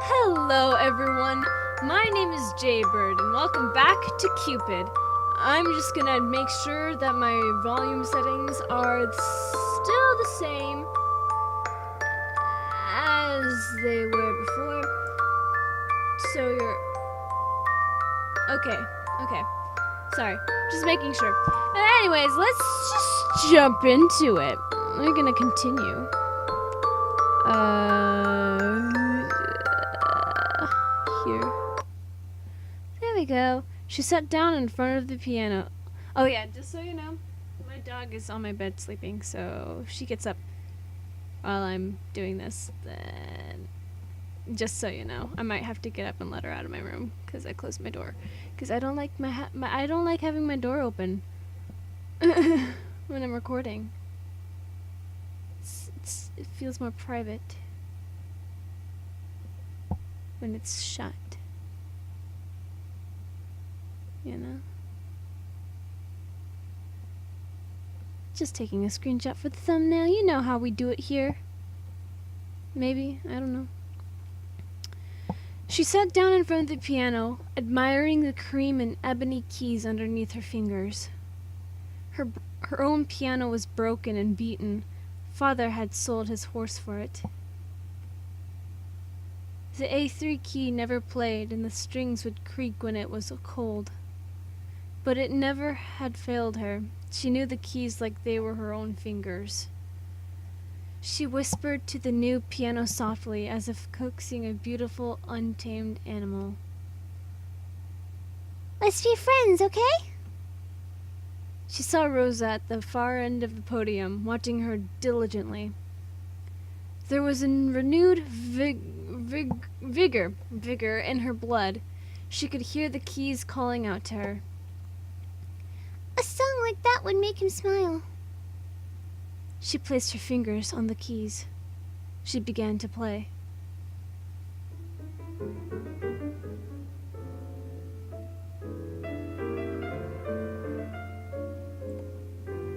Hello everyone, my name is Jaybird and welcome back to Cupid. I'm just gonna make sure that my volume settings are still the same as they were before. So you're... Okay. Sorry, just making sure. Anyways, let's just jump into it. We're gonna continue. Here. There we go. She sat down in front of the piano. Oh yeah, just so you know, my dog is on my bed sleeping, so if she gets up while I'm doing this, then just so you know, I might have to get up and let her out of my room because I closed my door. Because I don't like I don't like having my door open when I'm recording. It feels more private when it's shut. You know? Just taking a screenshot for the thumbnail. You know how we do it here. Maybe. I don't know. She sat down in front of the piano, admiring the cream and ebony keys underneath her fingers. Her own piano was broken and beaten. Father had sold his horse for it. The A3 key never played, and the strings would creak when it was cold. But it never had failed her. She knew the keys like they were her own fingers. She whispered to the new piano softly, as if coaxing a beautiful, untamed animal. "Let's be friends, okay?" She saw Rosa at the far end of the podium, watching her diligently. There was a renewed vigor in her blood. She could hear the keys calling out to her. "A song like that would make him smile." She placed her fingers on the keys. She began to play.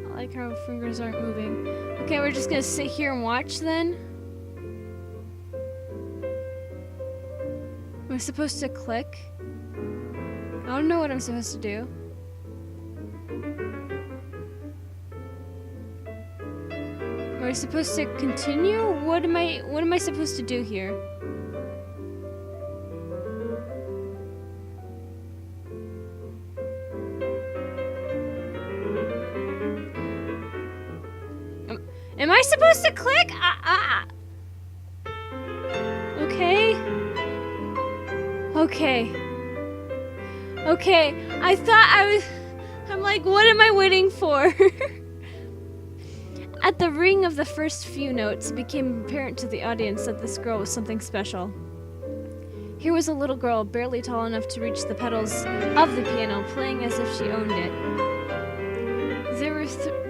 I like how her fingers aren't moving. Okay, we're just gonna sit here and watch then. Am I supposed to click? I don't know what I'm supposed to do. Am I supposed to continue? What am I supposed to do here? Am I supposed to click? Okay. I thought I'm like, what am I waiting for? At the ring of the first few notes, it became apparent to the audience that this girl was something special. Here was a little girl, barely tall enough to reach the pedals of the piano, playing as if she owned it.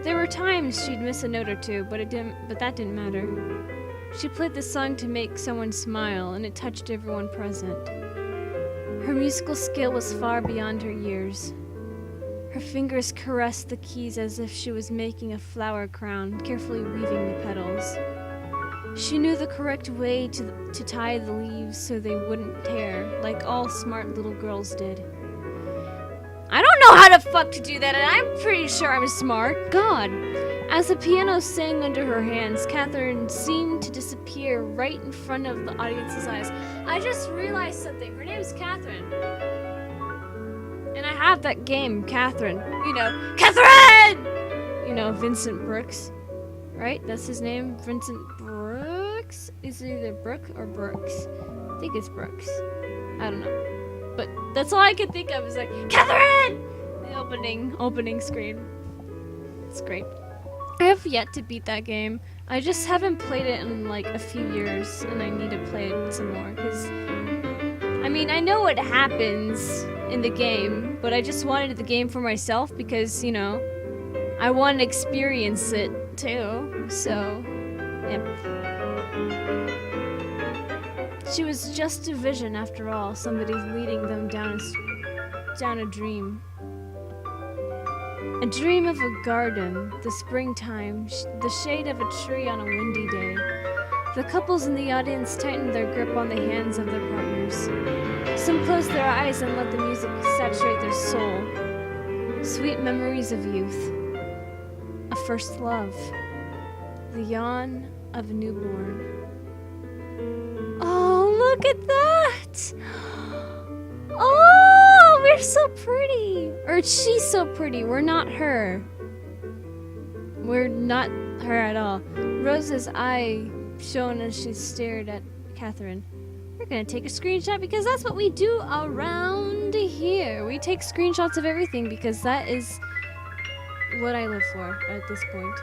There were times she'd miss a note or two, but that didn't matter. She played the song to make someone smile, and it touched everyone present. Her musical skill was far beyond her years. Her fingers caressed the keys as if she was making a flower crown, carefully weaving the petals. She knew the correct way to tie the leaves so they wouldn't tear, like all smart little girls did. I don't know how the fuck to do that, and I'm pretty sure I'm smart. God. As the piano sang under her hands, Catherine seemed to disappear right in front of the audience's eyes. I just realized something. Her name's Catherine. And I have that game, Catherine. You know, Catherine! You know, Vincent Brooks. Right? That's his name? Vincent Brooks? Is it either Brooke or Brooks? I think it's Brooks. I don't know. But that's all I could think of is like, Catherine! The opening screen. It's great. I have yet to beat that game. I just haven't played it in like a few years, and I need to play it some more, because I mean, I know what happens in the game, but I just wanted the game for myself because, you know, I want to experience it too. So, yeah. She was just a vision after all, somebody leading them down a dream. A dream of a garden, the springtime, the shade of a tree on a windy day, The couples in the audience tightened their grip on the hands of their partners. Some closed their eyes and let the music saturate their soul. Sweet memories of youth. A first love. The yawn of a newborn. Oh, look at that! Oh, we're so pretty! Or she's so pretty, we're not her. We're not her at all. Rosa's eye shone as she stared at Catherine. We're gonna take a screenshot because that's what we do around here. We take screenshots of everything because that is what I live for at this point.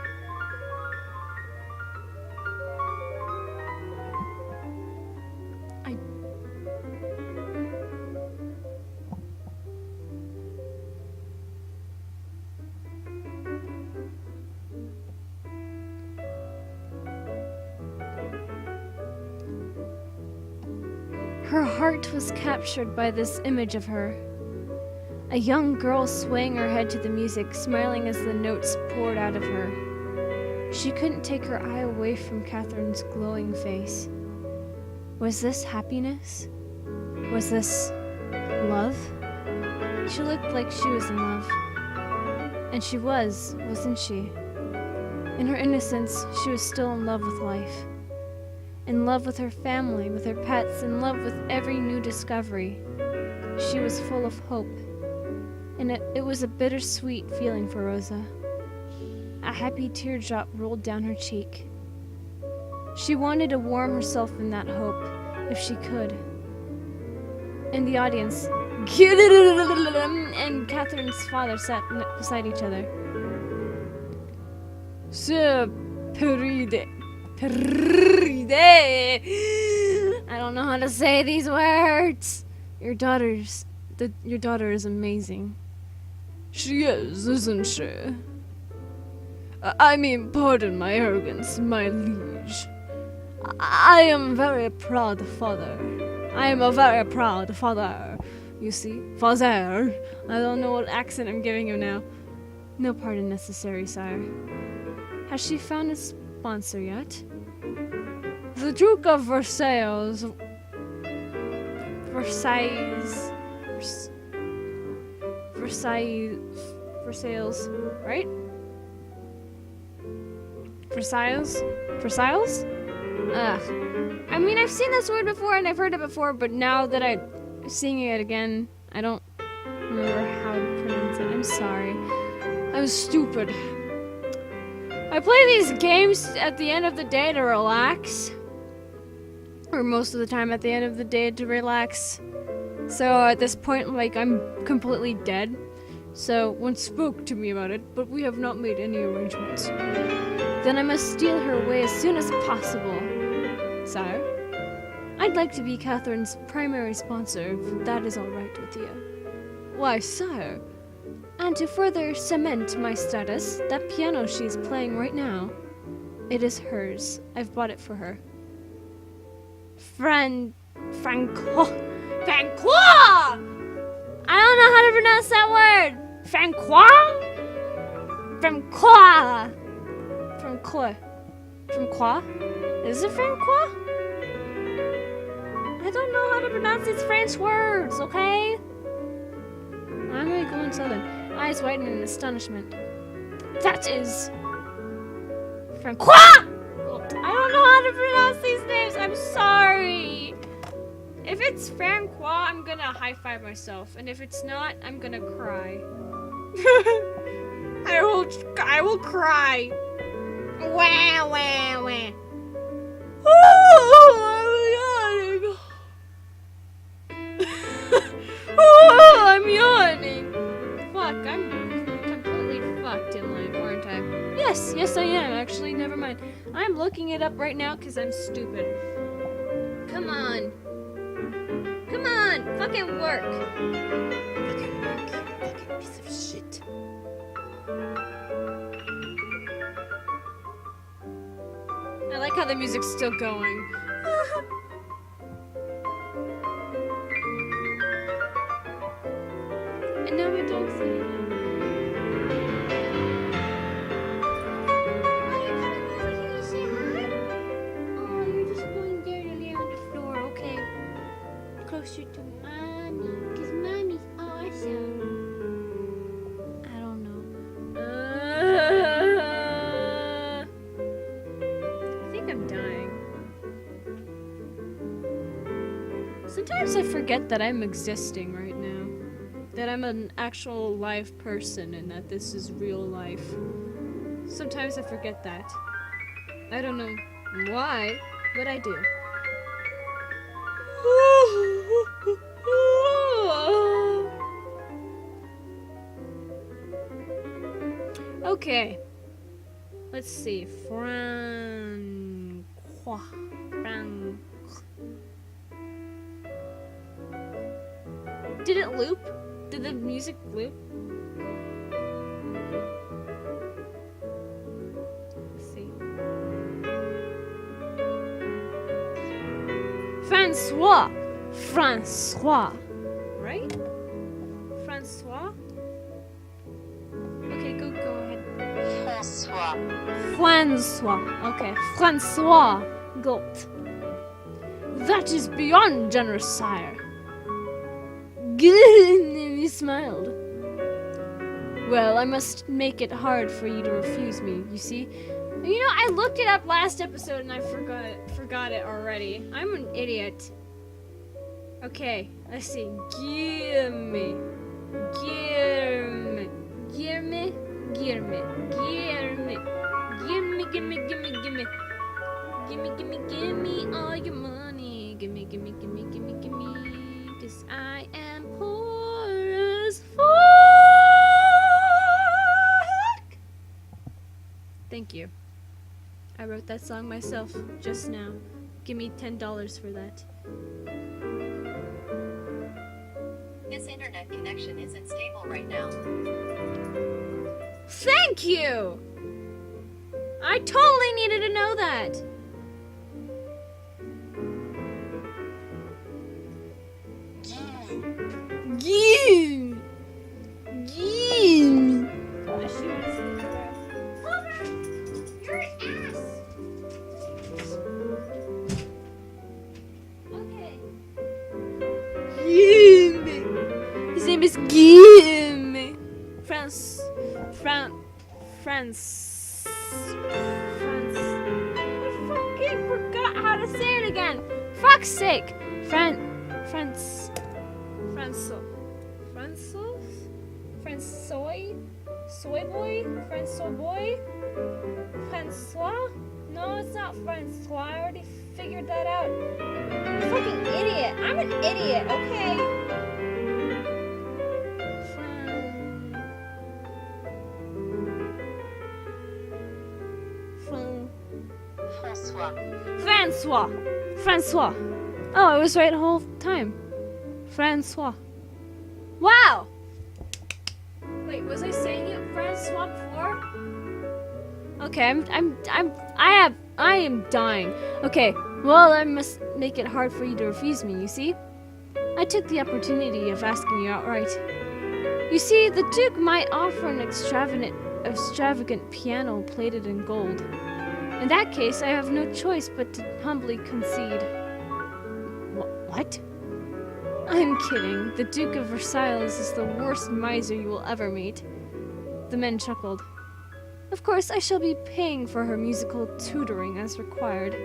Her heart was captured by this image of her. A young girl swaying her head to the music, smiling as the notes poured out of her. She couldn't take her eye away from Catherine's glowing face. Was this happiness? Was this love? She looked like she was in love. And she was, wasn't she? In her innocence, she was still in love with life. In love with her family, with her pets, in love with every new discovery. She was full of hope. And it was a bittersweet feeling for Rosa. A happy teardrop rolled down her cheek. She wanted to warm herself in that hope, if she could. In the audience, and Catherine's father sat beside each other. I don't know how to say these words. Your daughter is amazing. She is, isn't she? I mean, pardon my arrogance, my liege. I am very proud father. I am a very proud father. You see, father. I don't know what accent I'm giving him now. No pardon necessary, sire. Has she found a sponsor yet? The Duke of Versailles, right? Versailles? Ugh. I mean, I've seen this word before and I've heard it before, but now that I'm seeing it again, I don't remember how to pronounce it. I'm sorry. I was stupid. I play these games at the end of the day to relax. Or most of the time at the end of the day to relax. So at this point, like, I'm completely dead. So one spoke to me about it, but we have not made any arrangements. Then I must steal her away as soon as possible. Sire, I'd like to be Catherine's primary sponsor, if that is all right with you. Why, sire? And to further cement my status, that piano she's playing right now, it is hers. I've bought it for her. Francois! I don't know how to pronounce that word! Francois? Is it Francois? I don't know how to pronounce these French words, okay? I'm really going southern. Eyes widen in astonishment. That is... Francois! I don't know how to pronounce these names. I'm sorry. If it's Francois, I'm gonna high-five myself. And if it's not, I'm gonna cry. I will cry. Wah, wah, wah. Oh, I'm yawning. Oh, I'm yawning. Fuck, I'm completely fucked in life, aren't I? Yes, I am. Actually, never mind. I'm looking it up right now because I'm stupid. Come on, fucking work. Fucking piece of shit. I like how the music's still going. And now my dog's singing. Oh, you're closer to mommy, because mommy's awesome. I don't know. I think I'm dying. Sometimes I forget that I'm existing right now. That I'm an actual live person and that this is real life. Sometimes I forget that. I don't know why, but I do. Okay. Let's see. Did it loop? Did the music loop? Let's see. Francois. Right? Francois? Okay, go ahead. Francois. Okay, Francois Gold. That is beyond generous, sire. He smiled. Well, I must make it hard for you to refuse me, you see? You know, I looked it up last episode and I forgot it already. I'm an idiot. Okay, let's see. Gimme. Gimme all your money. Gimme. 'Cause I am poor as fuck. Thank you. I wrote that song myself just now. Give me $10 for that. This internet connection isn't stable right now. Thank you! I totally needed to know that. Gimme. Gosh, Homer, you're an ass. Okay. Gimme. His name is Gimme. France. Fucking forgot how to say it again. Fuck's sake. Francois? No, it's not Francois. I already figured that out. I'm a fucking idiot. I'm an idiot, okay? Francois. Oh, I was right the whole time. Francois. Wow! Wait, was I saying it Francois before? Okay, I am dying. Okay, well, I must make it hard for you to refuse me, you see? I took the opportunity of asking you outright. You see, the Duke might offer an extravagant piano plated in gold. In that case, I have no choice but to humbly concede. What? I'm kidding. The Duke of Versailles is the worst miser you will ever meet. The men chuckled. Of course, I shall be paying for her musical tutoring as required,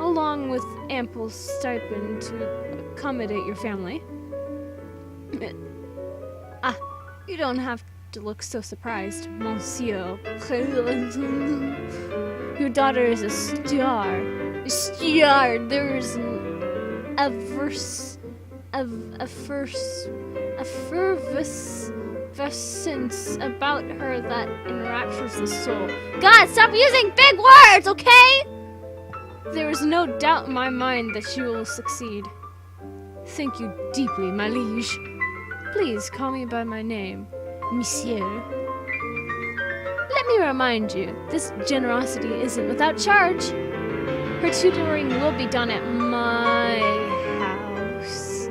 along with ample stipend to accommodate your family. You don't have to look so surprised, monsieur. Your daughter is a star. There is an effervescence about her that enraptures the soul. God, stop using big words, okay? There is no doubt in my mind that she will succeed. Thank you deeply, my liege. Please call me by my name, monsieur. Let me remind you, this generosity isn't without charge. Her tutoring will be done at my house.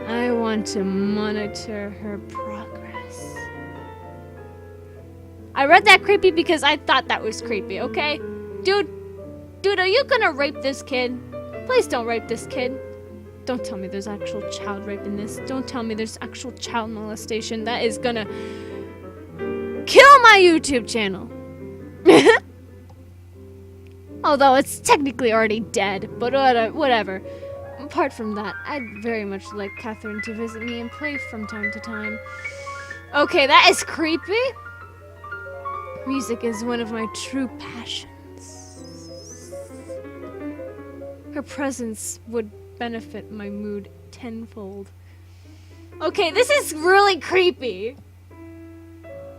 I want to monitor her progress. I read that creepy because I thought that was creepy, okay? Dude, are you gonna rape this kid? Please don't rape this kid. Don't tell me there's actual child rape in this. Don't tell me there's actual child molestation. That is gonna kill my YouTube channel. Although it's technically already dead, but whatever. Apart from that, I'd very much like Catherine to visit me and play from time to time. Okay, that is creepy. Music is one of my true passions. Her presence would benefit my mood tenfold. Okay, this is really creepy.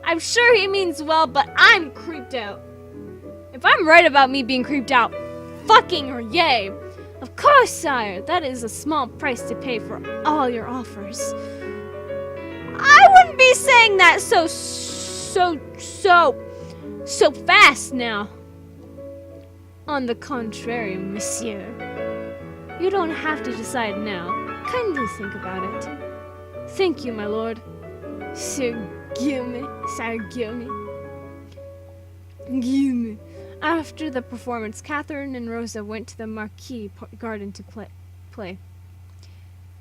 I'm sure he means well, but I'm creeped out. If I'm right about me being creeped out, fucking or yay. Of course, sire, that is a small price to pay for all your offers. I wouldn't be saying that so fast now. On the contrary, monsieur. You don't have to decide now. Kindly think about it. Thank you, my lord. Sir Guillemot. After the performance, Catherine and Rosa went to the Marquis garden to play.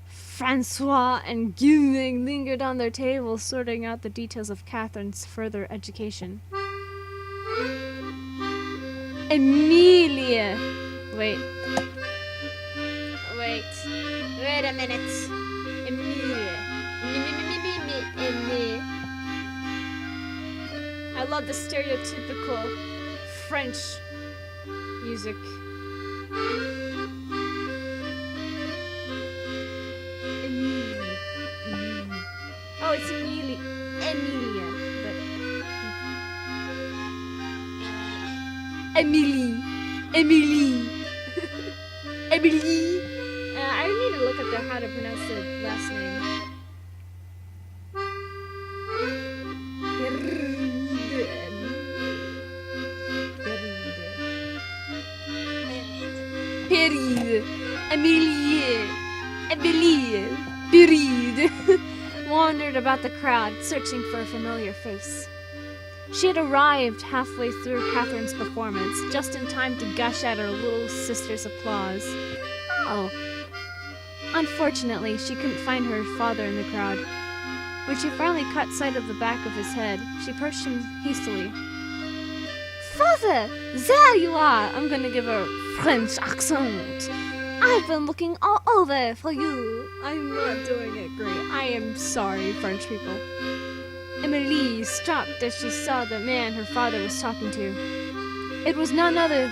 Francois and Guillemot lingered on their tables, sorting out the details of Catherine's further education. Emilia! Wait a minute. Emilia. I love the stereotypical French music. Emilia. Oh, it's Emilia, but Emily. I need to look up how to pronounce the last name. Emilie, wandered about the crowd, searching for a familiar face. She had arrived halfway through Catherine's performance, just in time to gush at her little sister's applause. Oh. Unfortunately, she couldn't find her father in the crowd. When she finally caught sight of the back of his head, she approached him hastily. Father! There you are! I'm gonna give her a French accent. I've been looking all over for you. I'm not doing it great. I am sorry, French people. Emily stopped as she saw the man her father was talking to. It was none other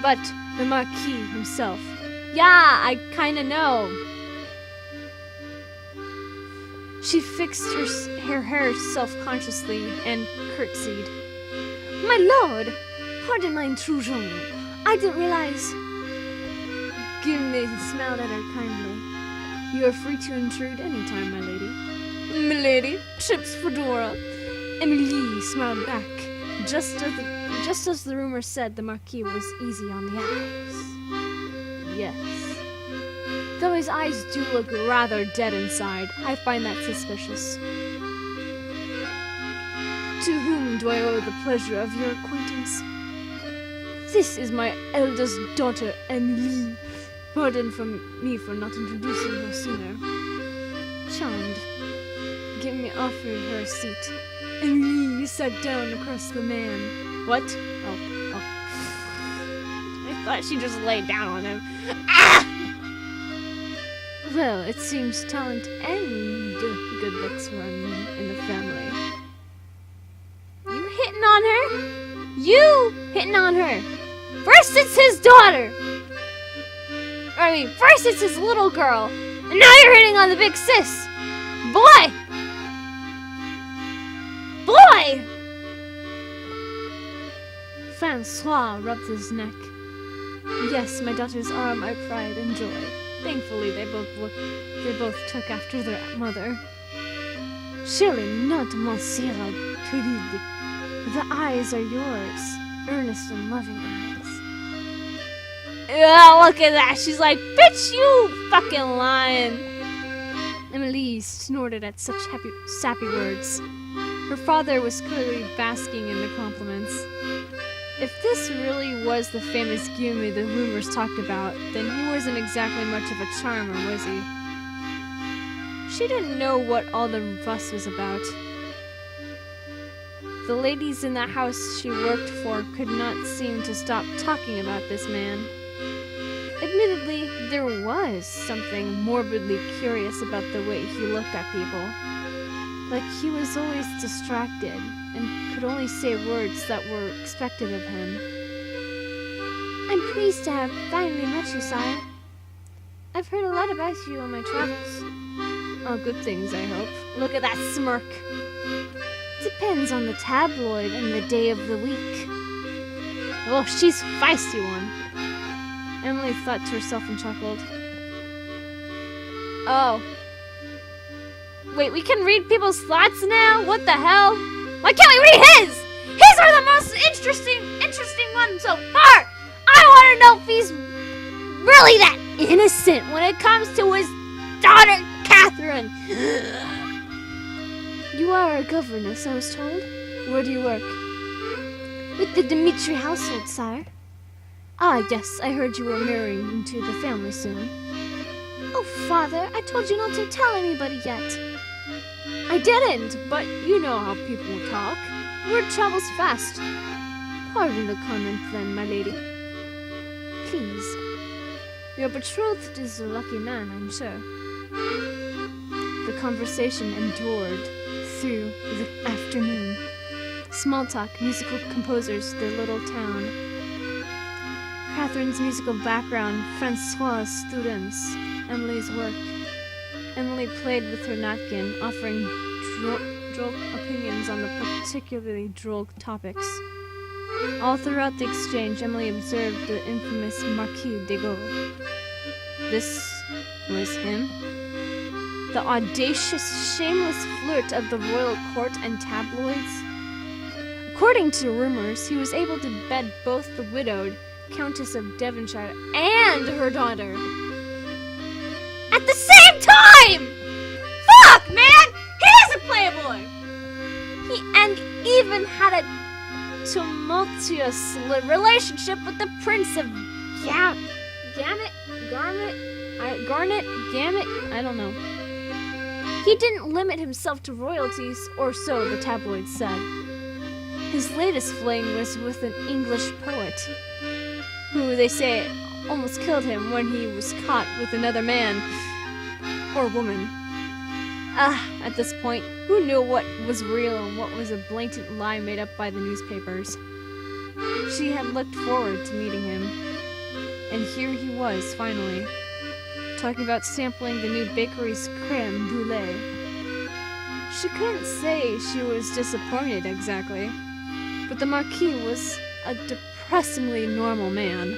but the Marquis himself. Yeah, I kinda know. She fixed her hair self-consciously and curtsied. My lord, pardon my intrusion. I didn't realize. Guillemot smiled at her kindly. You are free to intrude any time, my lady. Milady, chips fedora. Emily smiled back. Just as the rumor said, the Marquis was easy on the eyes. Yes. Though his eyes do look rather dead inside, I find that suspicious. To whom do I owe the pleasure of your acquaintance? This is my eldest daughter, Emily. Pardon me for not introducing her sooner. Charmed. Guillemot offered her a seat. Emily sat down across the man. What? Oh. I thought she just laid down on him. Ah! Well, it seems talent and good looks run in the family. You hitting on her? You hitting on her? First it's his daughter! First it's his little girl, and now you're hitting on the big sis! Boy! Francois rubbed his neck. Yes, my daughters are my pride and joy. Thankfully, they both took after their mother. Surely not, Monsieur Cupid. The eyes are yours, earnest and loving eyes. Yeah, look at that. She's like, bitch, you fucking lying. Emily snorted at such sappy words. Her father was clearly basking in the compliments. If this really was the famous Gumi the rumors talked about, then he wasn't exactly much of a charmer, was he? She didn't know what all the fuss was about. The ladies in the house she worked for could not seem to stop talking about this man. Admittedly, there was something morbidly curious about the way he looked at people. Like he was always distracted and could only say words that were expected of him. I'm pleased to have finally met you, sire. I've heard a lot about you on my travels. Oh, good things, I hope. Look at that smirk. Depends on the tabloid and the day of the week. Oh, she's feisty one. Emily thought to herself and chuckled. Oh. Wait, we can read people's thoughts now? What the hell? Why can't we read his? His are the most interesting ones so far. I want to know if he's really that innocent when it comes to his daughter, Catherine. You are a governess, I was told. Where do you work? With the Dmitri household, sire. Ah, yes, I heard you were marrying into the family soon. Oh, father, I told you not to tell anybody yet. I didn't, but you know how people talk. Word travels fast. Pardon the comment then, my lady. Please. Your betrothed is a lucky man, I'm sure. The conversation endured through the afternoon. Small talk, musical composers, their little town. Catherine's musical background, Francois' students, Emily's work. Emily played with her napkin, offering droll opinions on the particularly droll topics. All throughout the exchange, Emily observed the infamous Marquis de Gaulle. This was him? The audacious, shameless flirt of the royal court and tabloids? According to rumors, he was able to bed both the widowed Countess of Devonshire and her daughter at the same time! Fuck, man! He is a playboy! And even had a tumultuous relationship with the Prince of Garnet? I don't know. He didn't limit himself to royalties, or so the tabloids said. His latest fling was with an English poet, who, they say, almost killed him when he was caught with another man. Or woman. At this point, who knew what was real and what was a blatant lie made up by the newspapers? She had looked forward to meeting him. And here he was, finally, talking about sampling the new bakery's creme brulee. She couldn't say she was disappointed exactly, but the Marquis was a depressingly normal man.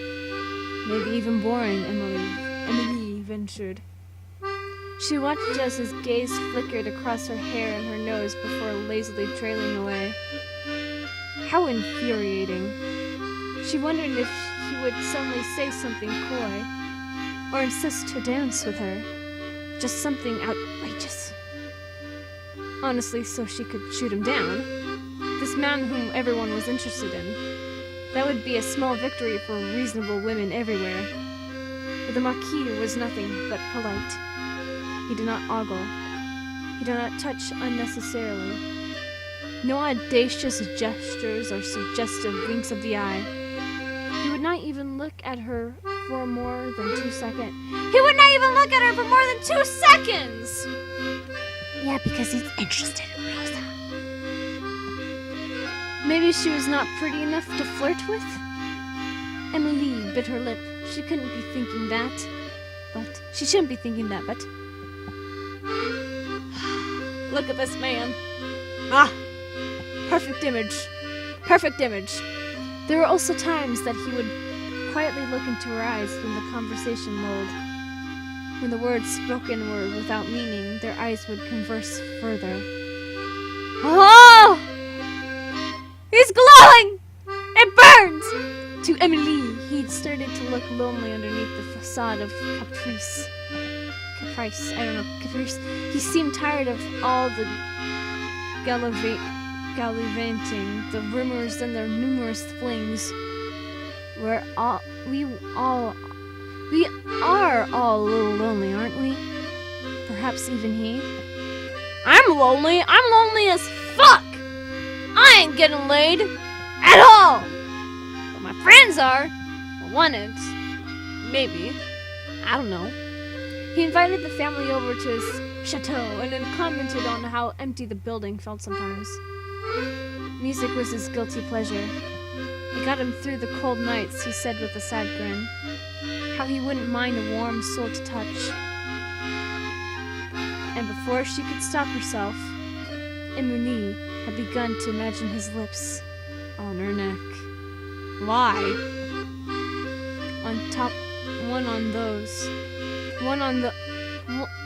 Maybe even boring, Emily ventured. She watched as his gaze flickered across her hair and her nose before lazily trailing away. How infuriating. She wondered if he would suddenly say something coy, or insist to dance with her. Just something outrageous. Honestly, so she could shoot him down. This man whom everyone was interested in. That would be a small victory for reasonable women everywhere. But the Marquis was nothing but polite. He did not ogle. He did not touch unnecessarily. No audacious gestures or suggestive winks of the eye. He would not even look at her for more than 2 seconds. He would not even look at her for more than 2 seconds! Yeah, because he's interested in Rosa. Maybe she was not pretty enough to flirt with? Emily bit her lip. She couldn't be thinking that. But she shouldn't be thinking that, but... Look at this man. Perfect image. Perfect image. There were also times that he would quietly look into her eyes when the conversation lulled. When the words spoken were without meaning, their eyes would converse further. Oh! He's glowing! It burns! To Emily, he'd started to look lonely underneath the facade of Caprice. He seemed tired of all the gallivanting, the rumors and their numerous flings. We are all a little lonely, aren't we? Perhaps even he. I'm lonely. I'm lonely as fuck. I ain't getting laid at all. But my friends are. Well, one is. Maybe. I don't know. He invited the family over to his chateau and then commented on how empty the building felt sometimes. Music was his guilty pleasure. It got him through the cold nights, he said with a sad grin. How he wouldn't mind a warm soul to touch. And before she could stop herself, Emily had begun to imagine his lips on her neck. Why? On top, one on those.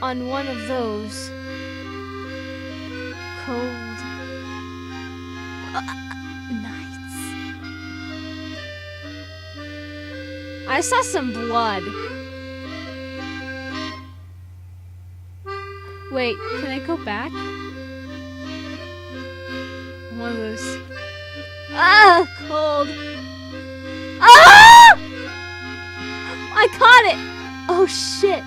On one of those cold nights. I saw some blood. Wait, can I go back? One of those. Ah, cold. Ah! I caught it. Oh shit.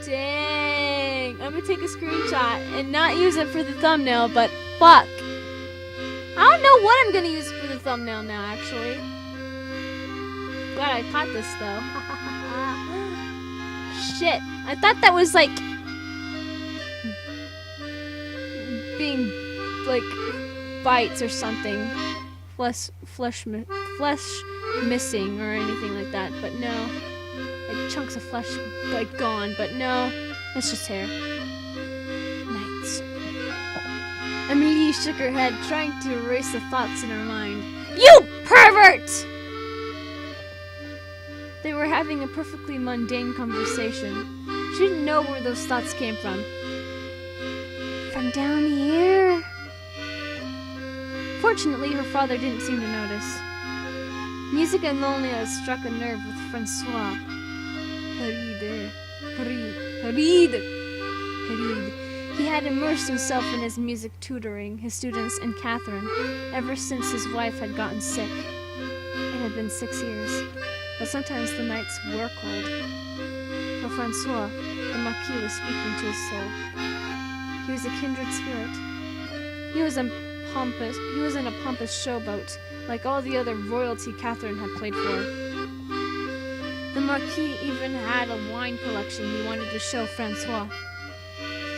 Dang. I'm gonna take a screenshot and not use it for the thumbnail, but fuck. I don't know what I'm gonna use for the thumbnail now, actually. Glad I caught this though. Shit. I thought that was like being like bites or something. Flesh missing or anything like that, but no. Like chunks of flesh like gone, but no. It's just hair. Nights. Amelie shook her head, trying to erase the thoughts in her mind. You pervert! They were having a perfectly mundane conversation. She didn't know where those thoughts came from. From down here? Fortunately, her father didn't seem to notice. Music and loneliness struck a nerve with Francois. Harid. He had immersed himself in his music tutoring, his students, and Catherine, ever since his wife had gotten sick. It had been 6 years, but sometimes the nights were cold. For Francois, the Marquis was speaking to his soul. He was a kindred spirit. He was in a pompous showboat, like all the other royalty Catherine had played for. The Marquis even had a wine collection he wanted to show Francois.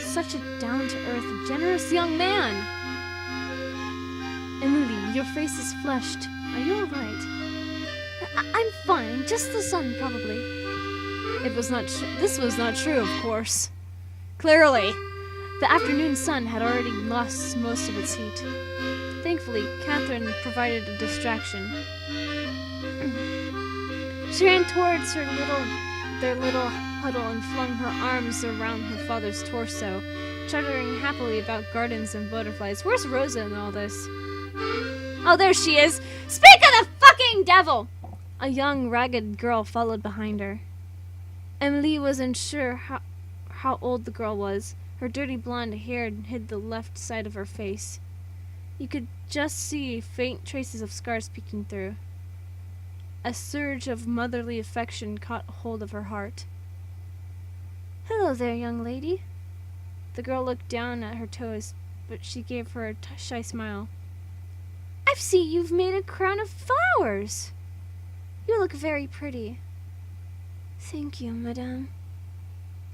Such a down-to-earth, generous young man! Emily, your face is flushed. Are you alright? I'm fine, just the sun, probably. This was not true, of course. Clearly. The afternoon sun had already lost most of its heat. Thankfully, Catherine provided a distraction. She ran towards their little huddle and flung her arms around her father's torso, chattering happily about gardens and butterflies. Where's Rosa in all this? Oh, there she is! Speak of the fucking devil! A young, ragged girl followed behind her. Emily wasn't sure how old the girl was. Her dirty blonde hair hid the left side of her face. You could just see faint traces of scars peeking through. A surge of motherly affection caught hold of her heart. Hello there, young lady. The girl looked down at her toes, but she gave her a shy smile. I see you've made a crown of flowers. You look very pretty. Thank you, madame.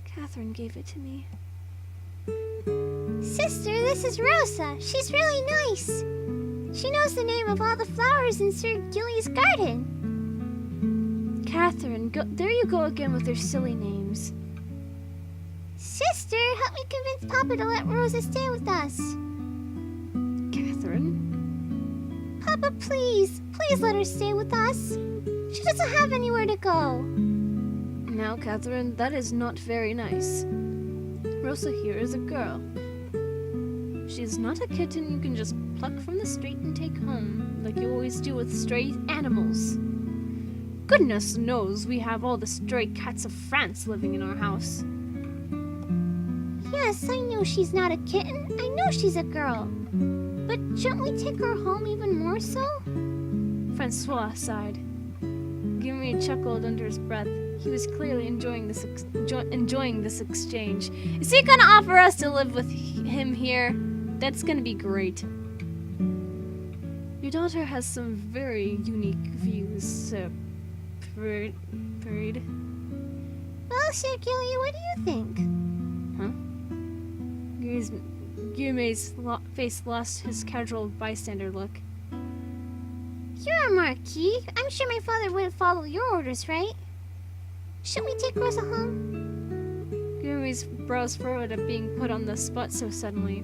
Catherine gave it to me. Sister, this is Rosa. She's really nice. She knows the name of all the flowers in Sir Gilly's garden. Catherine, there you go again with your silly names. Sister, help me convince Papa to let Rosa stay with us. Catherine? Papa, please. Please let her stay with us. She doesn't have anywhere to go. Now, Catherine, that is not very nice. Rosa here is a girl. She is not a kitten you can just pluck from the street and take home, like you always do with stray animals. Goodness knows we have all the stray cats of France living in our house. Yes, I know she's not a kitten. I know she's a girl. But shouldn't we take her home even more so? Francois sighed. Guillermo chuckled under his breath. He was clearly enjoying this exchange. Is he gonna offer us to live with him here? That's gonna be great. Your daughter has some very unique views, Parade. Well, Sir Gilly, what do you think? Huh? Guillermo's face lost his casual bystander look. You're a Marquis. I'm sure my father wouldn't follow your orders, right? Shouldn't we take Rosa home? Guillermo's brows furrowed at being put on the spot so suddenly.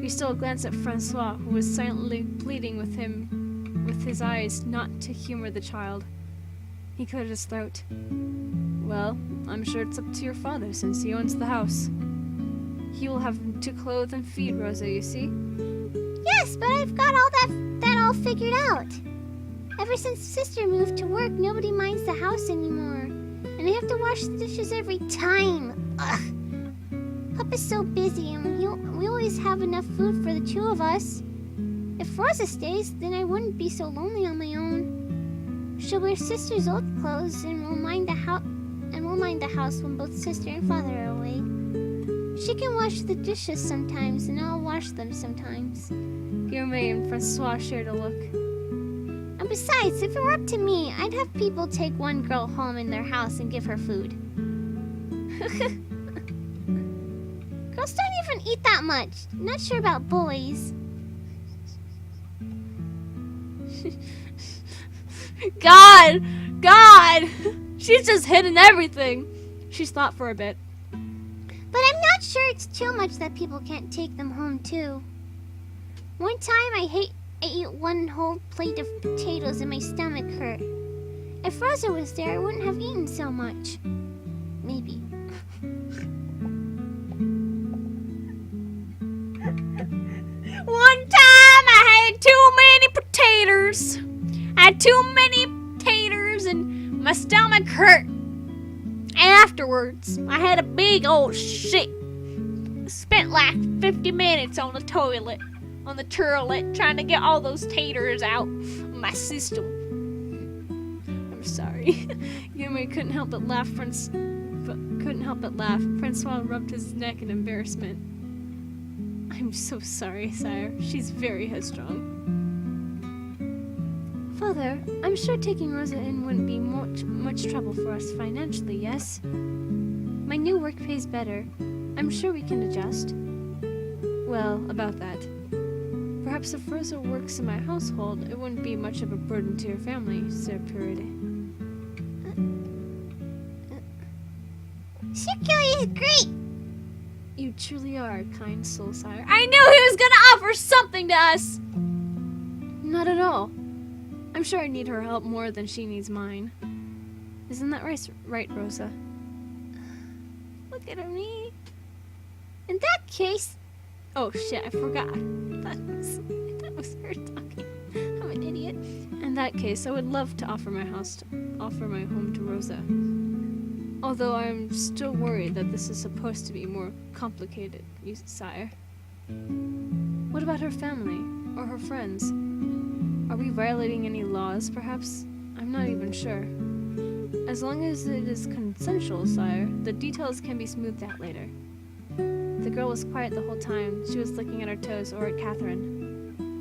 He stole a glance at Francois, who was silently pleading with him with his eyes not to humor the child. He cleared his throat. Well, I'm sure it's up to your father since he owns the house. He will have to clothe and feed Rosa, you see? Yes, but I've got all that all figured out. Ever since Sister moved to work, nobody minds the house anymore. And I have to wash the dishes every time. Ugh. Papa's so busy and we always have enough food for the two of us. If Rosa stays, then I wouldn't be so lonely on my own. She'll wear Sister's old clothes and we'll mind the house when both Sister and Father are away. She can wash the dishes sometimes and I'll wash them sometimes. Guillermo and Francois shared a look. And besides, if it were up to me, I'd have people take one girl home in their house and give her food. Girls don't even eat that much. Not sure about boys. God! She's just hidden everything. She's thought for a bit. But I'm not sure it's too much that people can't take them home too. One time I ate one whole plate of potatoes and my stomach hurt. If Rosa was there, I wouldn't have eaten so much. Maybe. One time I had too many potatoes. I had too many potatoes and my stomach hurt. Afterwards, I had a big old shit. Spent like 50 minutes on the toilet, trying to get all those taters out of my system. I'm sorry. Guillermo couldn't help but laugh. Francois rubbed his neck in embarrassment. I'm so sorry, sire. She's very headstrong. Father, I'm sure taking Rosa in wouldn't be much trouble for us financially, yes? My new work pays better. I'm sure we can adjust. Well, about that. Perhaps if Rosa works in my household, it wouldn't be much of a burden to your family, Sir Purity. Sir Gilly is great! You truly are a kind soul, sire. I knew he was gonna offer something to us! Not at all. I'm sure I need her help more than she needs mine. Isn't that right, Rosa? Look at me. In that case... Oh shit, I forgot. That was her talking. I'm an idiot. In that case, I would love to offer my home to Rosa. Although I'm still worried that this is supposed to be more complicated, sire. What about her family? Or her friends? Are we violating any laws, perhaps? I'm not even sure. As long as it is consensual, sire, the details can be smoothed out later. The girl was quiet the whole time. She was looking at her toes or at Catherine.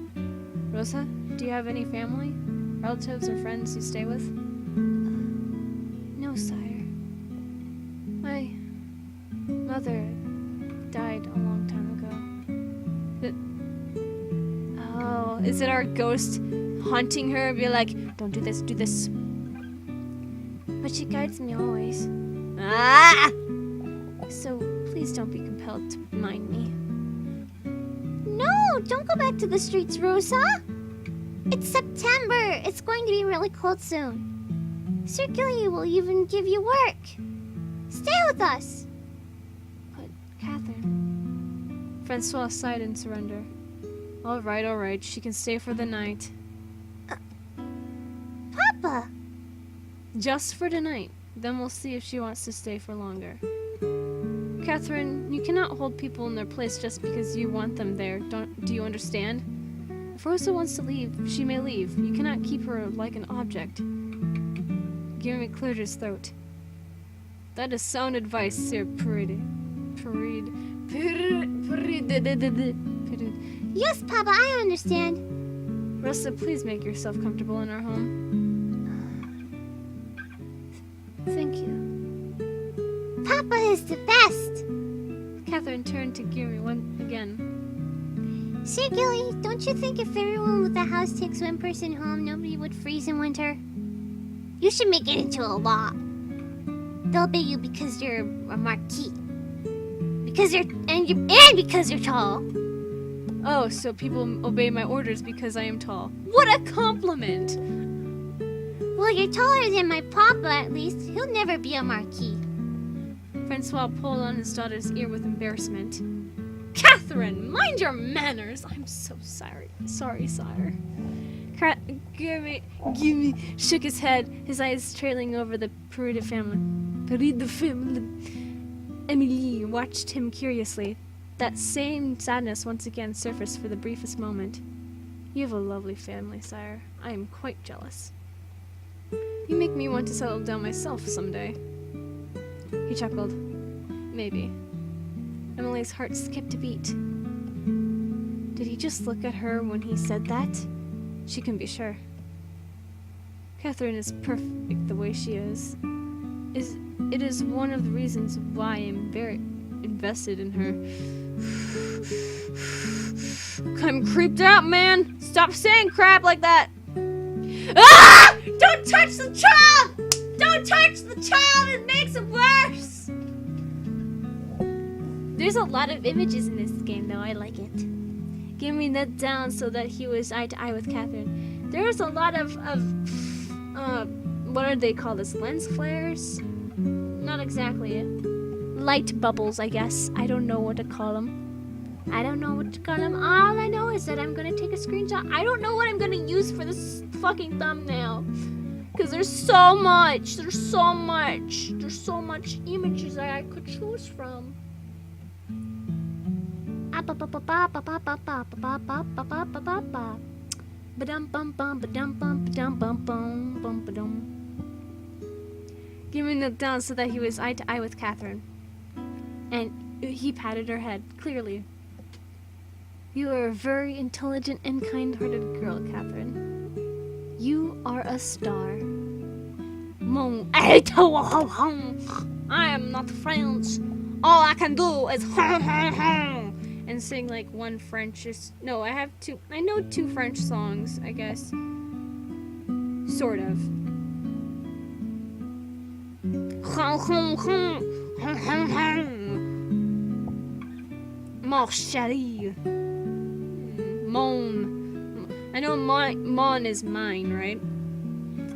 Rosa, do you have any family? Relatives or friends you stay with? No, sire. My mother died a long time ago. Oh, is it our ghost haunting her? Be like, don't do this, do this. But she guides me always. Ah! So please don't be compelled to mind me. No, don't go back to the streets, Rosa. It's September. It's going to be really cold soon. Sir Gilly will even give you work. Stay with us. But, Catherine... Francois sighed in surrender. All right, she can stay for the night. Papa! Just for tonight. Then we'll see if she wants to stay for longer. Catherine, you cannot hold people in their place just because you want them there. Do you understand? If Rosa wants to leave, she may leave. You cannot keep her like an object. Gary cleared his throat. That is sound advice, Sir Parade. Yes, Papa, I understand. Rosa, please make yourself comfortable in our home. Thank you. Papa is the best. Catherine turned to Gary again. Sir Gilly, don't you think if everyone with the house takes one person home, nobody would freeze in winter? You should make it into a law. They'll obey you because you're a marquis. Because you're tall. Oh, so people obey my orders because I am tall. What a compliment! Well, you're taller than my papa, at least. He'll never be a marquis. Francois pulled on his daughter's ear with embarrassment. Catherine, mind your manners! I'm so sorry. Sorry, sire. Gimme shook his head, his eyes trailing over the Paride family. Emily watched him curiously. That same sadness once again surfaced for the briefest moment. You have a lovely family, sire. I am quite jealous. You make me want to settle down myself someday. He chuckled. Maybe. Emily's heart skipped a beat. Did he just look at her when he said that? She can be sure. Catherine is perfect the way she is. It is one of the reasons why I am very invested in her. I'm creeped out, man! Stop saying crap like that! Ah! Don't touch the child! Don't touch the child! It makes it worse! There's a lot of images in this game, though. I like it. Give me that down so that he was eye to eye with Catherine. There's a lot of what are they called? This lens flares? Not exactly. Light bubbles, I guess. I don't know what to call them. All I know is that I'm gonna take a screenshot. I don't know what I'm gonna use for this fucking thumbnail. Because there's so much images that I could choose from. Giving it down so that he was eye to eye with Catherine. And he patted her head, clearly. You are a very intelligent and kind-hearted girl, Catherine. You are a star. I am not French. All I can do is and sing like one French. No, I know two French songs, I guess. Sort of. Mon chéri. Mon. I know mon is mine, right?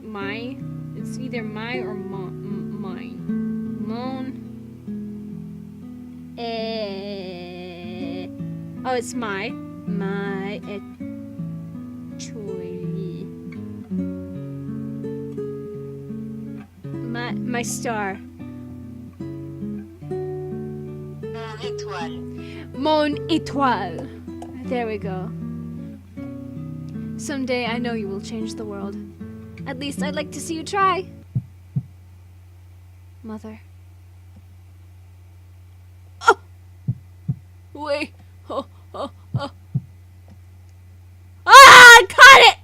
My. It's either my or mine. Mon. Oh, it's my. My. My star. Mon étoile. Mon étoile. There we go. Someday I know you will change the world. At least I'd like to see you try. Mother. Oh! Wait. Oh. Ah! I caught it!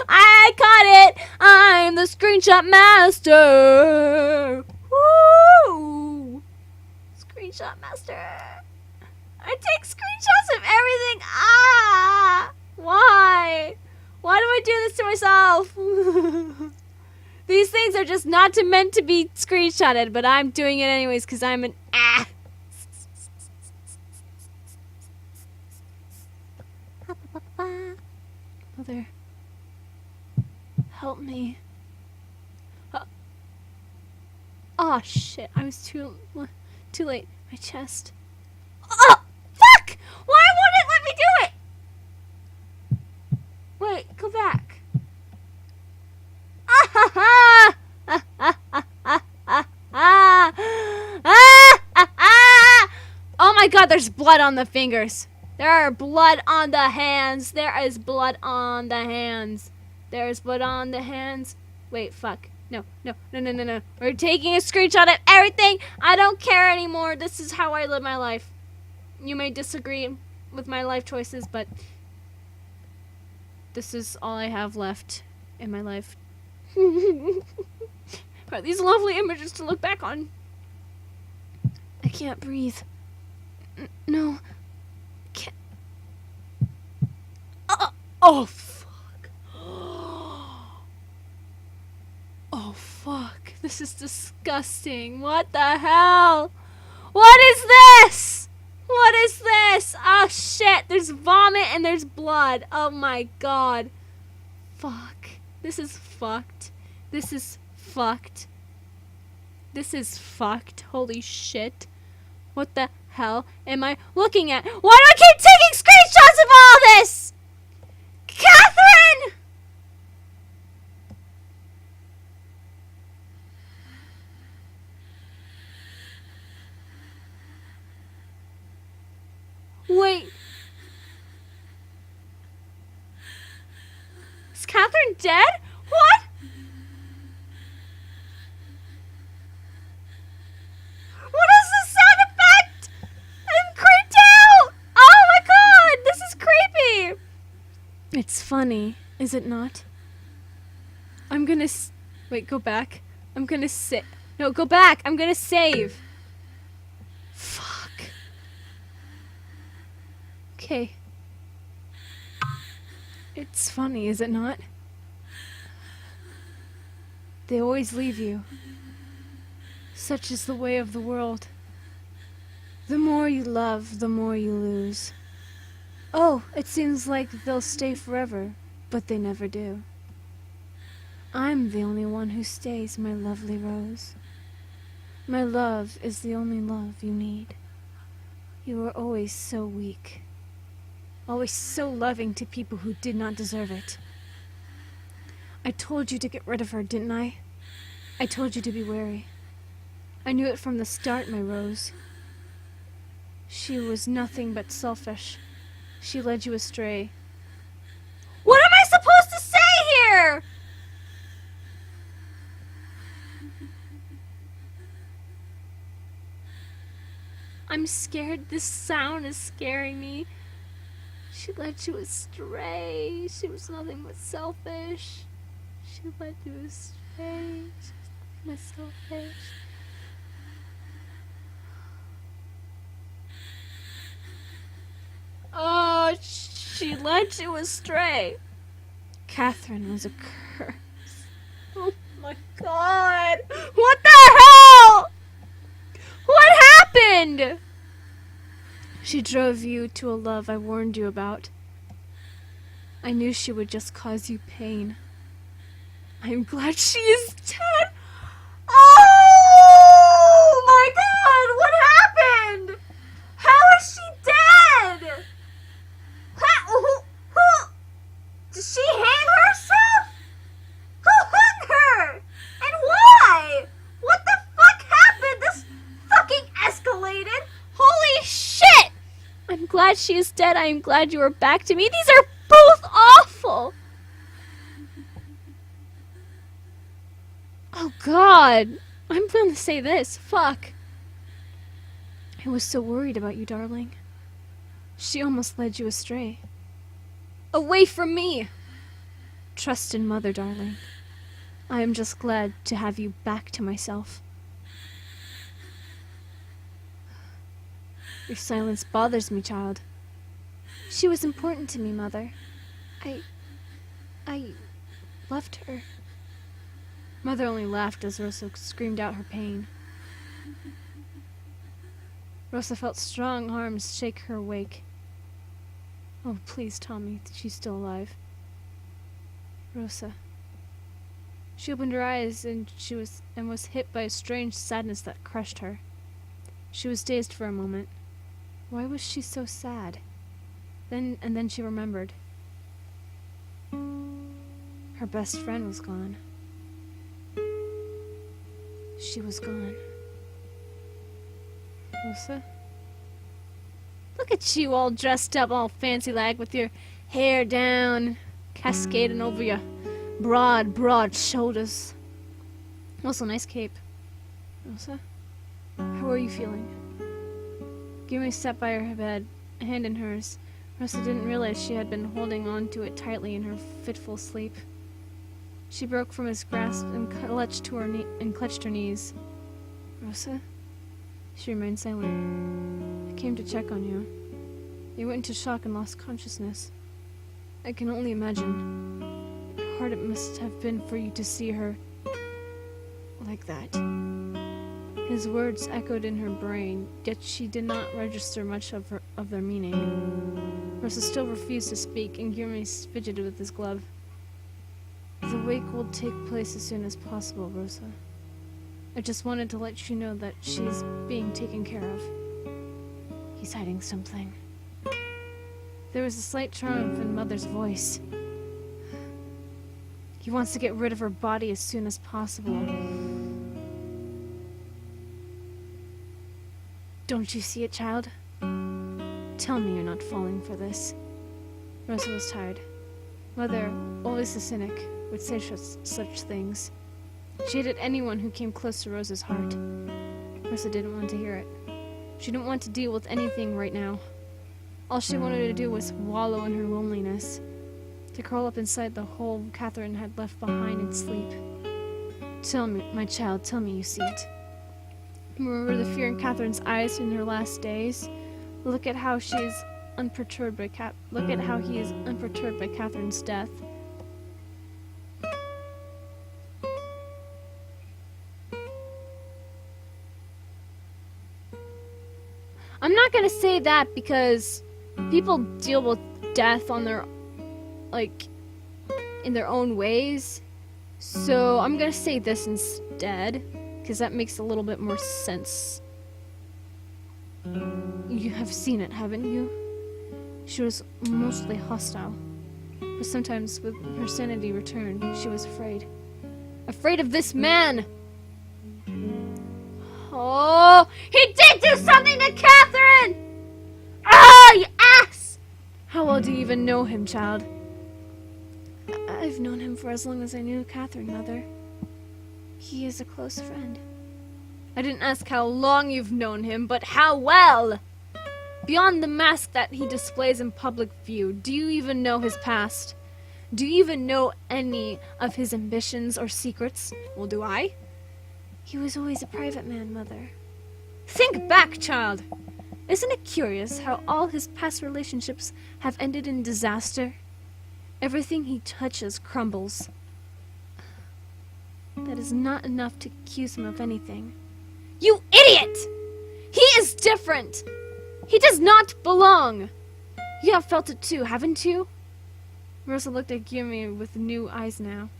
I caught it! I'm the screenshot master! Woo! Screenshot master. I take screenshots of everything. Ah! Why? Why do I do this to myself? These things are just not meant to be screenshotted, but I'm doing it anyways because I'm an ass. Mother, help me. Oh shit! I was too late. My chest. Oh fuck! Why won't it let me do it? Wait, go back. Ah ha ha! there's blood on the fingers. There are blood on the hands. There is blood on the hands. There's blood on the hands. Wait, fuck. No. We're taking a screenshot of everything. I don't care anymore. This is how I live my life. You may disagree with my life choices, but this is all I have left in my life. Are these lovely images to look back on? I can't breathe. No. Can't. Oh, fuck. Oh, fuck. This is disgusting. What the hell? What is this? What is this? Oh, shit. There's vomit and there's blood. Oh, my God. Fuck. This is fucked. This is fucked. This is fucked. Holy shit. What the hell am I looking at? Why do I keep taking screenshots of all this? Catherine! Wait. Is Catherine dead? What? What is this sound effect? I'm creeped out! Oh my god! This is creepy! It's funny, is it not? I'm gonna wait, go back. I'm gonna no, go back! I'm gonna save! Fuck. Okay. It's funny, is it not? They always leave you. Such is the way of the world. The more you love, the more you lose. Oh, it seems like they'll stay forever, but they never do. I'm the only one who stays, my lovely rose. My love is the only love you need. You are always so weak. Always so loving to people who did not deserve it. I told you to get rid of her, didn't I? I told you to be wary. I knew it from the start, my rose. She was nothing but selfish. She led you astray. What am I supposed to say here? I'm scared. This sound is scaring me. She led you astray. She was nothing but selfish. She led you astray. She was nothing but selfish. Oh, she led you astray. Catherine was a curse. Oh my god. What the hell? What happened? She drove you to a love I warned you about. I knew she would just cause you pain. I'm glad she is dead. Oh my god, what happened? How is she dead? Did she hang herself? Who hung her? And why? What the fuck happened? This fucking escalated. Holy shit! I'm glad she is dead. I am glad you are back to me. These are both awful. Oh god. I'm gonna say this. Fuck. I was so worried about you, darling. She almost led you astray. Away from me! Trust in Mother, darling. I am just glad to have you back to myself. Your silence bothers me, child. She was important to me, Mother. I loved her. Mother only laughed as Rosa screamed out her pain. Rosa felt strong arms shake her awake. Oh, please tell me that she's still alive. Rosa. She opened her eyes and was hit by a strange sadness that crushed her. She was dazed for a moment. Why was she so sad? Then she remembered. Her best friend was gone. She was gone. Rosa? Look at you all dressed up, all fancy-like, with your hair down, cascading over your broad shoulders. Also, nice cape. Rosa, how are you feeling? Gumi sat by her bed, a hand in hers. Rosa didn't realize she had been holding on to it tightly in her fitful sleep. She broke from his grasp and clutched her knees. Rosa? She remained silent. I came to check on you. You went into shock and lost consciousness. I can only imagine how hard it must have been for you to see her like that. His words echoed in her brain, yet she did not register much of their meaning. Rosa still refused to speak, and Gumi fidgeted with his glove. The wake will take place as soon as possible, Rosa. I just wanted to let you know that she's being taken care of. He's hiding something. There was a slight triumph in Mother's voice. He wants to get rid of her body as soon as possible. Don't you see it, child? Tell me you're not falling for this. Rosa was tired. Mother, always a cynic, would say such things. She hated anyone who came close to Rosa's heart. Rosa didn't want to hear it. She didn't want to deal with anything right now. All she wanted to do was wallow in her loneliness, to curl up inside the hole Catherine had left behind and sleep. Tell me, my child, tell me you see it. Remember the fear in Catherine's eyes in her last days? Look at how he is unperturbed by Catherine's death. I'm not gonna say that because people deal with death on their, in their own ways. So I'm gonna say this instead, because that makes a little bit more sense. You have seen it, haven't you? She was mostly hostile, but sometimes with her sanity returned, she was afraid. Afraid of this man! Oh, he did do something to Catherine! Ah, you ass! How well do you even know him, child? I've known him for as long as I knew Catherine, Mother. He is a close friend. I didn't ask how long you've known him, but how well! Beyond the mask that he displays in public view, do you even know his past? Do you even know any of his ambitions or secrets? Well, do I? He was always a private man, Mother. Think back, child! Isn't it curious how all his past relationships have ended in disaster? Everything he touches crumbles. That is not enough to accuse him of anything. You idiot! He is different! He does not belong! You have felt it too, haven't you? Rosa looked at Gumi with new eyes now.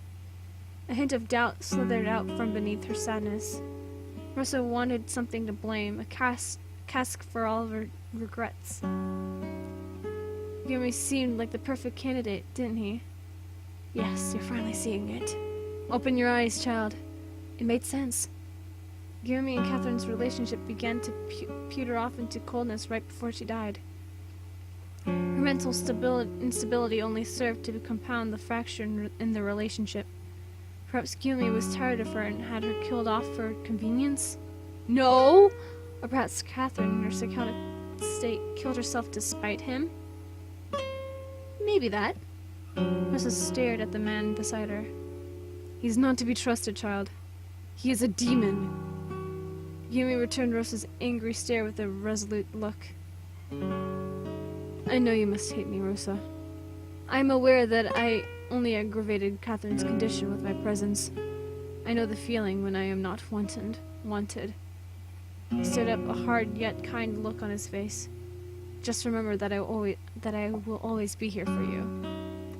A hint of doubt slithered out from beneath her sadness. Rosa wanted something to blame, a cask for all of her regrets. Gumi seemed like the perfect candidate, didn't he? Yes, you're finally seeing it. Open your eyes, child. It made sense. Gumi and Catherine's relationship began to pewter off into coldness right before she died. Her mental instability only served to compound the fracture in the relationship. Perhaps Gumi was tired of her and had her killed off for convenience? No! Or perhaps Catherine, in her psychotic state, killed herself to spite him? Maybe that. Rosa stared at the man beside her. He's not to be trusted, child. He is a demon. Gumi returned Rosa's angry stare with a resolute look. I know you must hate me, Rosa. I am aware that I only aggravated Catherine's condition with my presence. I know the feeling when I am not wanted. He stood up, a hard yet kind look on his face. Just remember that I will always be here for you.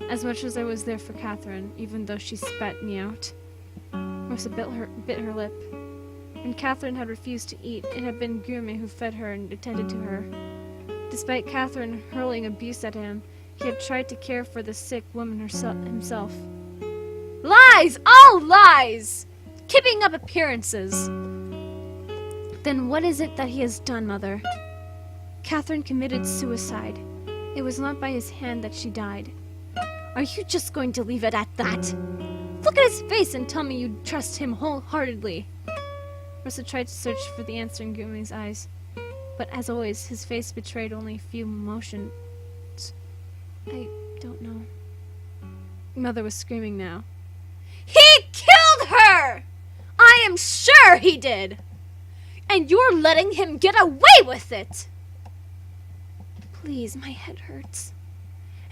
As much as I was there for Catherine, even though she spat me out. Rosa bit her lip. When Catherine had refused to eat, it had been Gumi who fed her and attended to her. Despite Catherine hurling abuse at him, he had tried to care for the sick woman himself. Lies! All lies! Keeping up appearances! Then what is it that he has done, Mother? Catherine committed suicide. It was not by his hand that she died. Are you just going to leave it at that? Look at his face and tell me you trust him wholeheartedly. Rosa tried to search for the answer in Gummy's eyes, but as always, his face betrayed only a few emotions. I don't know. Mother was screaming now. He killed her! I am sure he did! And you're letting him get away with it! Please, my head hurts.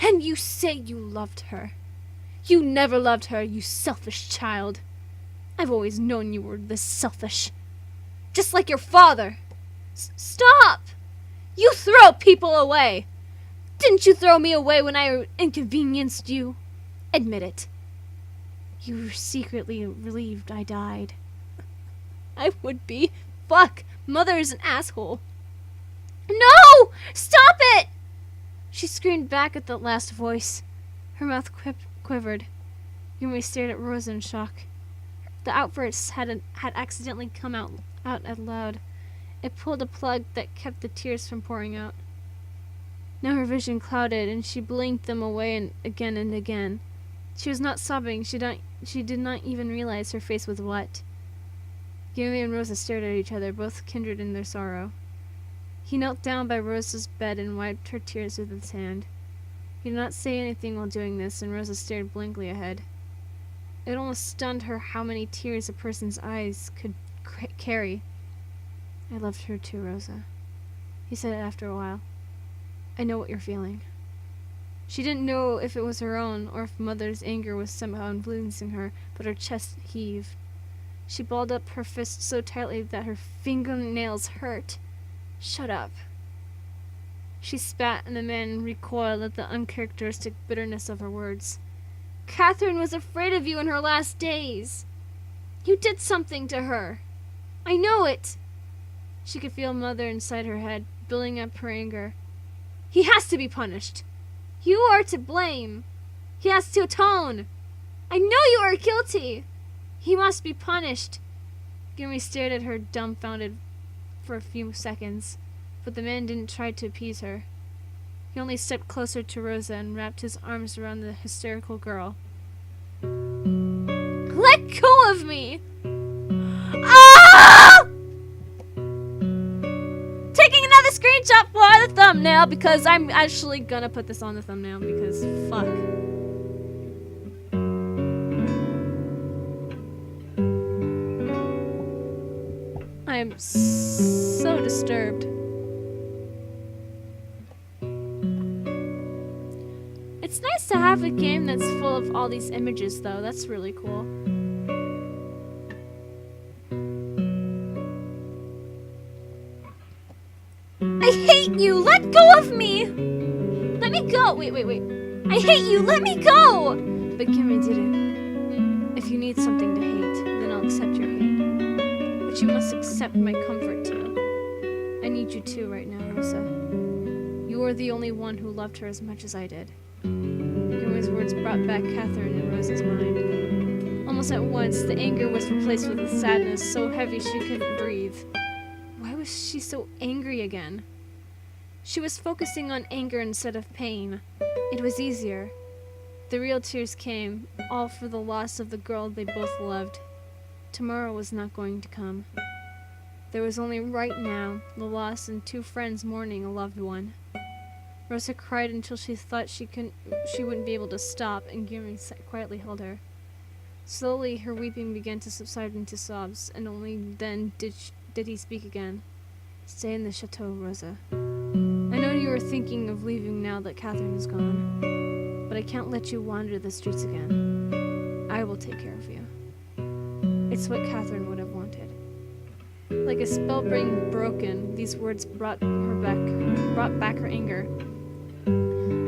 And you say you loved her. You never loved her, you selfish child. I've always known you were this selfish. Just like your father. Stop! You throw people away. Didn't you throw me away when I inconvenienced you? Admit it. You were secretly relieved I died. I would be. Fuck. Mother is an asshole. No! Stop it! She screamed back at the last voice. Her mouth quivered. Yumi stared at Rosa in shock. The outburst had accidentally come out loud. It pulled a plug that kept the tears from pouring out. Now her vision clouded, and she blinked them away and again. She was not sobbing. She did not even realize her face was wet. Yumi and Rosa stared at each other, both kindred in their sorrow. He knelt down by Rosa's bed and wiped her tears with his hand. He did not say anything while doing this, and Rosa stared blankly ahead. It almost stunned her how many tears a person's eyes could carry. I loved her too, Rosa, he said after a while. I know what you're feeling. She didn't know if it was her own, or if Mother's anger was somehow influencing her, but her chest heaved. She balled up her fist so tightly that her fingernails hurt. Shut up. She spat, and the man recoiled at the uncharacteristic bitterness of her words. Catherine was afraid of you in her last days. You did something to her. I know it. She could feel Mother inside her head, building up her anger. He has to be punished. You are to blame. He has to atone. I know you are guilty. He must be punished. Gimli stared at her dumbfounded for a few seconds, but the man didn't try to appease her. He only stepped closer to Rosa and wrapped his arms around the hysterical girl. Let go of me! Ah! Taking another screenshot for the thumbnail because I'm actually gonna put this on the thumbnail because fuck. I am so disturbed. It's nice to have a game that's full of all these images, though. That's really cool. I hate you! Let go of me! Let me go! Wait. I hate you! Let me go! But Gimli didn't. If you need something to hate, then I'll accept your hate. But you must accept my comfort, too. I need you too right now, Rosa. You are the only one who loved her as much as I did. Gimli's words brought back Catherine in Rosa's mind. Almost at once, the anger was replaced with a sadness so heavy she couldn't breathe. Why was she so angry again? She was focusing on anger instead of pain. It was easier. The real tears came, all for the loss of the girl they both loved. Tomorrow was not going to come. There was only right now, the loss and two friends mourning a loved one. Rosa cried until she thought she wouldn't be able to stop, and Gimli quietly held her. Slowly, her weeping began to subside into sobs, and only then did he speak again. Stay in the chateau, Rosa. I know you are thinking of leaving now that Catherine is gone, but I can't let you wander the streets again. I will take care of you. It's what Catherine would have wanted. Like a spell being broken, these words brought back her anger.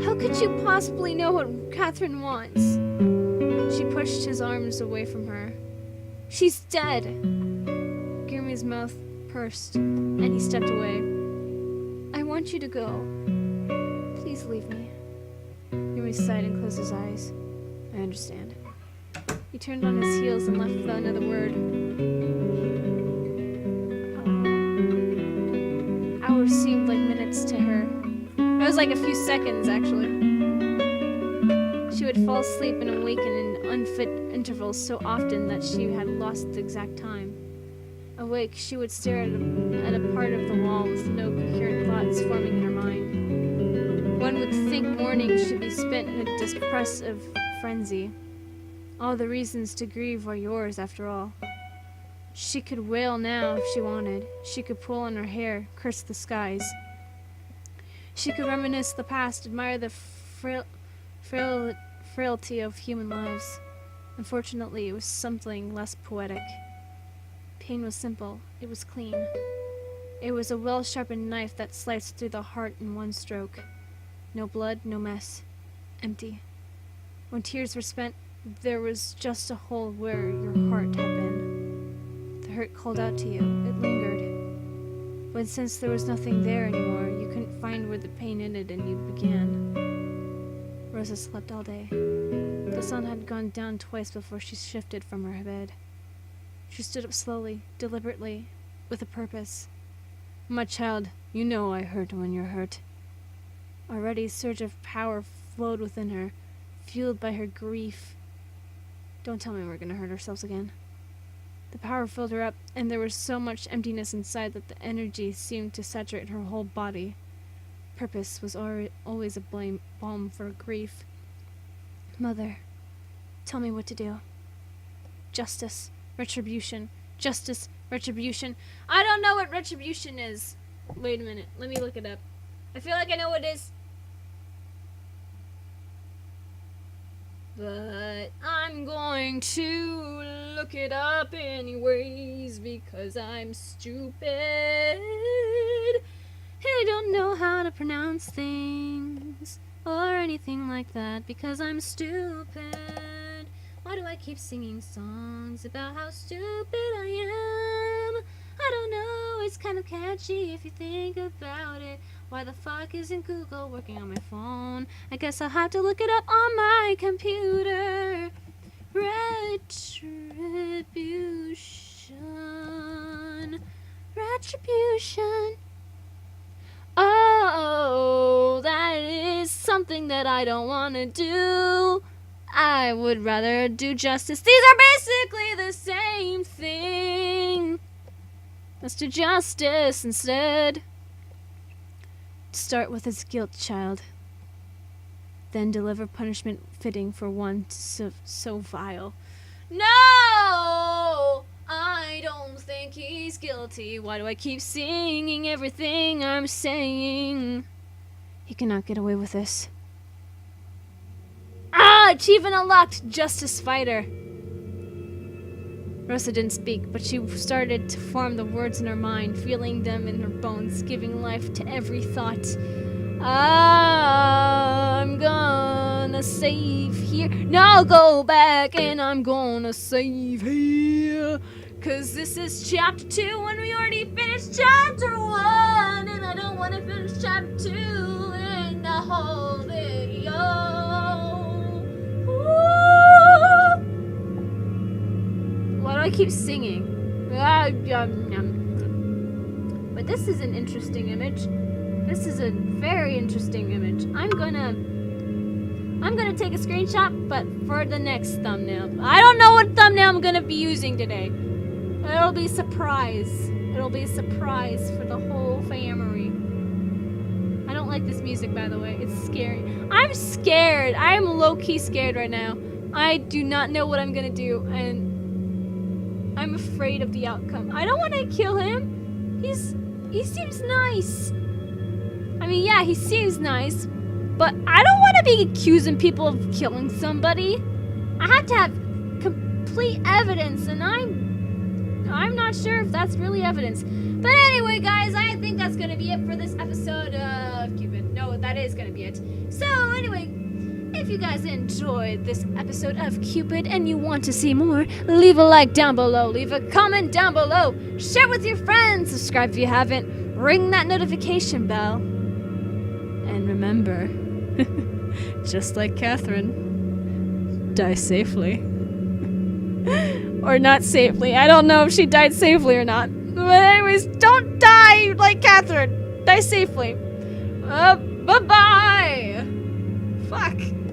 How could you possibly know what Catherine wants? She pushed his arms away from her. She's dead. Gimli's mouth pursed, and he stepped away. I want you to go. Please leave me. Gimli sighed and closed his eyes. I understand. He turned on his heels and left without another word. Hours seemed like minutes to him. was like a few seconds, actually. She would fall asleep and awaken in unfit intervals so often that she had lost the exact time. Awake, she would stare at a part of the wall with no coherent thoughts forming in her mind. One would think morning should be spent in a depressive frenzy. All the reasons to grieve were yours, after all. She could wail now if she wanted. She could pull on her hair, curse the skies. She could reminisce the past, admire the frailty of human lives. Unfortunately, it was something less poetic. Pain was simple. It was clean. It was a well-sharpened knife that sliced through the heart in one stroke. No blood, no mess. Empty. When tears were spent, there was just a hole where your heart had been. The hurt called out to you. It lingered. But since there was nothing there anymore, you couldn't find where the pain ended and you began. Rosa slept all day. The sun had gone down twice before she shifted from her bed. She stood up slowly, deliberately, with a purpose. My child, you know I hurt when you're hurt. Already a surge of power flowed within her, fueled by her grief. Don't tell me we're going to hurt ourselves again. The power filled her up, and there was so much emptiness inside that the energy seemed to saturate her whole body. Purpose was always a balm for grief. Mother, tell me what to do. Justice, retribution, justice, retribution. I don't know what retribution is. Wait a minute, let me look it up. I feel like I know what it is. But I'm going to look it up anyways because I'm stupid. I don't know how to pronounce things or anything like that because I'm stupid. Why do I keep singing songs about how stupid I am? I don't know, it's kind of catchy if you think about it. Why the fuck isn't Google working on my phone? I guess I'll have to look it up on my computer. Retribution. Retribution. Oh, that is something that I don't want to do. I would rather do justice. These are basically the same thing. Let's do justice instead. Start with his guilt, child. Then deliver punishment fitting for one so vile. No! I don't think he's guilty. Why do I keep singing everything I'm saying? He cannot get away with this. Ah! Achievement unlocked! Justice fighter. Rosa didn't speak, but she started to form the words in her mind, feeling them in her bones, giving life to every thought. I'm gonna save here. Now go back and I'm gonna save here. Cause this is chapter 2 and we already finished chapter 1. And I don't wanna finish chapter 2 in the whole video. Ooh. Why do I keep singing? But this is an interesting image. This is a very interesting image. I'm gonna take a screenshot, but for the next thumbnail. I don't know what thumbnail I'm gonna be using today. It'll be a surprise. It'll be a surprise for the whole family. I don't like this music, by the way. It's scary. I'm scared. I'm low-key scared right now. I do not know what I'm gonna do, and I'm afraid of the outcome. I don't want to kill him. He seems nice. I mean, yeah, he seems nice, but I don't want to be accusing people of killing somebody. I have to have complete evidence, and I'm not sure if that's really evidence. But anyway, guys, I think that's gonna be it for this episode of Cupid. No, that is gonna be it. So anyway, if you guys enjoyed this episode of Cupid and you want to see more, leave a like down below, leave a comment down below, share with your friends, subscribe if you haven't, ring that notification bell. And remember, just like Catherine, die safely. Or not safely. I don't know if she died safely or not. But anyways, don't die like Catherine. Die safely. Bye-bye! Fuck.